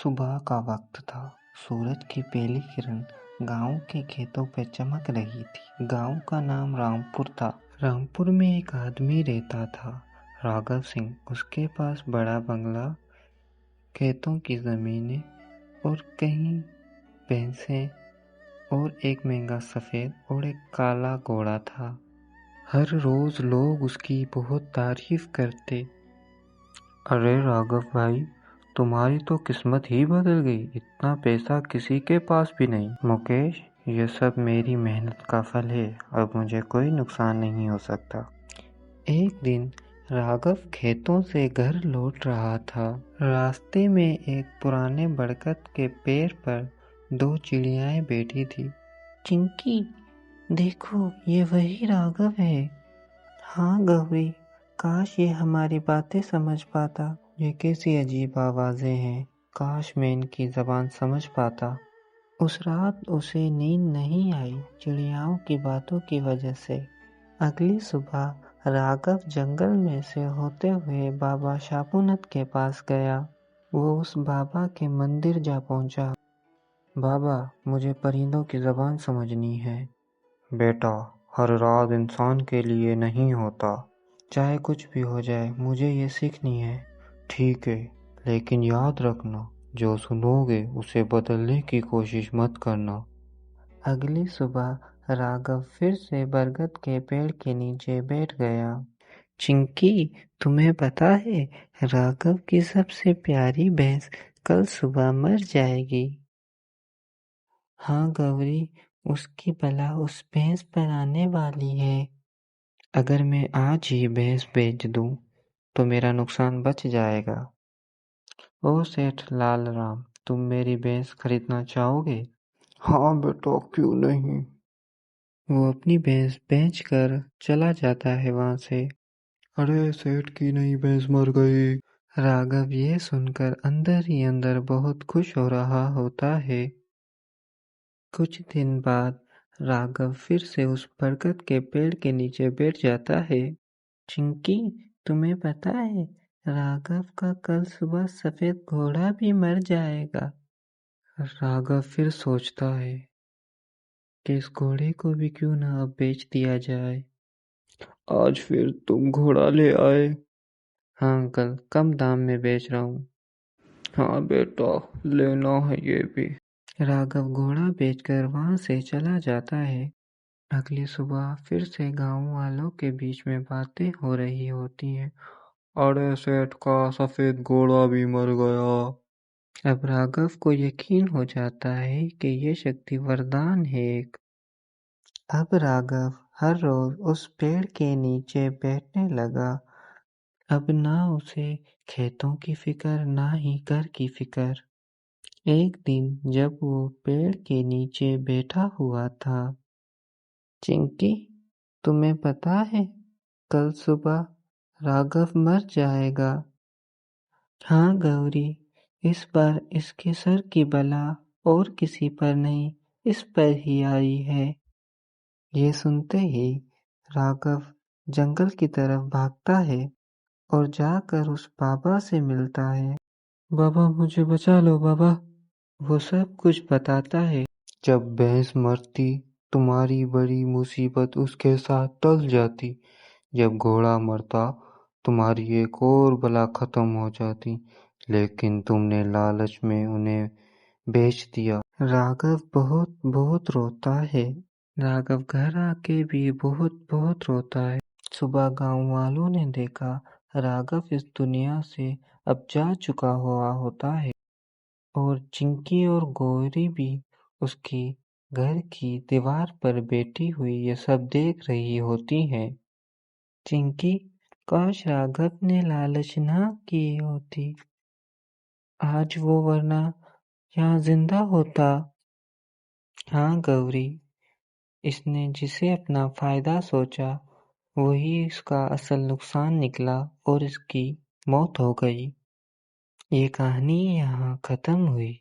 सुबह का वक्त था। सूरज की पहली किरण गांव के खेतों पर चमक रही थी। गांव का नाम रामपुर था। रामपुर में एक आदमी रहता था, राघव सिंह। उसके पास बड़ा बंगला, खेतों की जमीनें और कई भैंसें और एक महंगा सफेद और एक काला घोड़ा था। हर रोज लोग उसकी बहुत तारीफ करते। अरे राघव भाई, तुम्हारी तो किस्मत ही बदल गई। इतना पैसा किसी के पास भी नहीं। मुकेश, ये सब मेरी मेहनत का फल है। अब मुझे कोई नुकसान नहीं हो सकता। एक दिन राघव खेतों से घर लौट रहा था। रास्ते में एक पुराने बरगद के पेड़ पर दो चिड़ियाएं बैठी थी। चिंकी, देखो, ये वही राघव है। हाँ गौरी, काश ये हमारी बातें समझ पाता। ये कैसी अजीब आवाजें हैं। काश मैं इनकी जबान समझ पाता। उस रात उसे नींद नहीं आई, चिड़ियाओं की बातों की वजह से। अगली सुबह राघव जंगल में से होते हुए बाबा शापूनत के पास गया। वो उस बाबा के मंदिर जा पहुंचा। बाबा, मुझे परिंदों की जबान समझनी है। बेटा, हर राज इंसान के लिए नहीं होता। चाहे कुछ भी हो जाए, मुझे ये सीखनी है। ठीक है, लेकिन याद रखना, जो सुनोगे उसे बदलने की कोशिश मत करना। अगली सुबह राघव फिर से बरगद के पेड़ के नीचे बैठ गया। चिंकी, तुम्हें पता है, राघव की सबसे प्यारी भैंस कल सुबह मर जाएगी। हाँ गौरी, उसकी बला उस भैंस पर आने वाली है। अगर मैं आज ही भैंस बेच दूं तो मेरा नुकसान बच जाएगा। ओ सेठ लाल राम, तुम मेरी भैंस खरीदना चाहोगे? हाँ बेटा, क्यों नहीं। वो अपनी भैंस बेच कर चला जाता है वहां से। अरे, सेठ की नई भैंस मर गई। राघव ये सुनकर अंदर ही अंदर बहुत खुश हो रहा होता है। कुछ दिन बाद राघव फिर से उस बरगद के पेड़ के नीचे बैठ जाता है। चिंकी, तुम्हें पता है, राघव का कल सुबह सफेद घोड़ा भी मर जाएगा। राघव फिर सोचता है कि इस घोड़े को भी क्यों ना अब बेच दिया जाए। आज फिर तुम घोड़ा ले आए? हाँ अंकल, कम दाम में बेच रहा हूँ। हाँ बेटा, लेना है ये भी। राघव घोड़ा बेचकर वहां से चला जाता है। अगली सुबह फिर से गांव वालों के बीच में बातें हो रही होती हैं। अरे, सेठ का सफेद घोड़ा भी मर गया। अब राघव को यकीन हो जाता है कि ये शक्ति वरदान है एक। अब राघव हर रोज उस पेड़ के नीचे बैठने लगा। अब ना उसे खेतों की फिक्र, ना ही घर की फिक्र। एक दिन जब वो पेड़ के नीचे बैठा हुआ था, चिंकी, तुम्हें पता है, कल सुबह राघव मर जाएगा। हाँ गौरी, इस बार इसके सर की बला और किसी पर नहीं, इस पर ही आई है। ये सुनते ही राघव जंगल की तरफ भागता है और जाकर उस बाबा से मिलता है। बाबा, मुझे बचा लो बाबा। वो सब कुछ बताता है। जब भैंस मरती, तुम्हारी बड़ी मुसीबत उसके साथ टल जाती। जब घोड़ा मरता, तुम्हारी एक और बला खत्म हो जाती। लेकिन तुमने लालच में उन्हें बेच दिया। राघव बहुत बहुत रोता है। राघव घर आके भी बहुत बहुत रोता है। सुबह गांव वालों ने देखा, राघव इस दुनिया से अब जा चुका हुआ होता है और चिंकी और गौरी भी उसकी घर की दीवार पर बैठी हुई ये सब देख रही होती हैं। चिंकी, काश राघव ने लालच ना की होती, आज वो वरना यहाँ जिंदा होता। हाँ गौरी, इसने जिसे अपना फायदा सोचा, वही इसका असल नुकसान निकला और इसकी मौत हो गई। ये कहानी यहाँ खत्म हुई।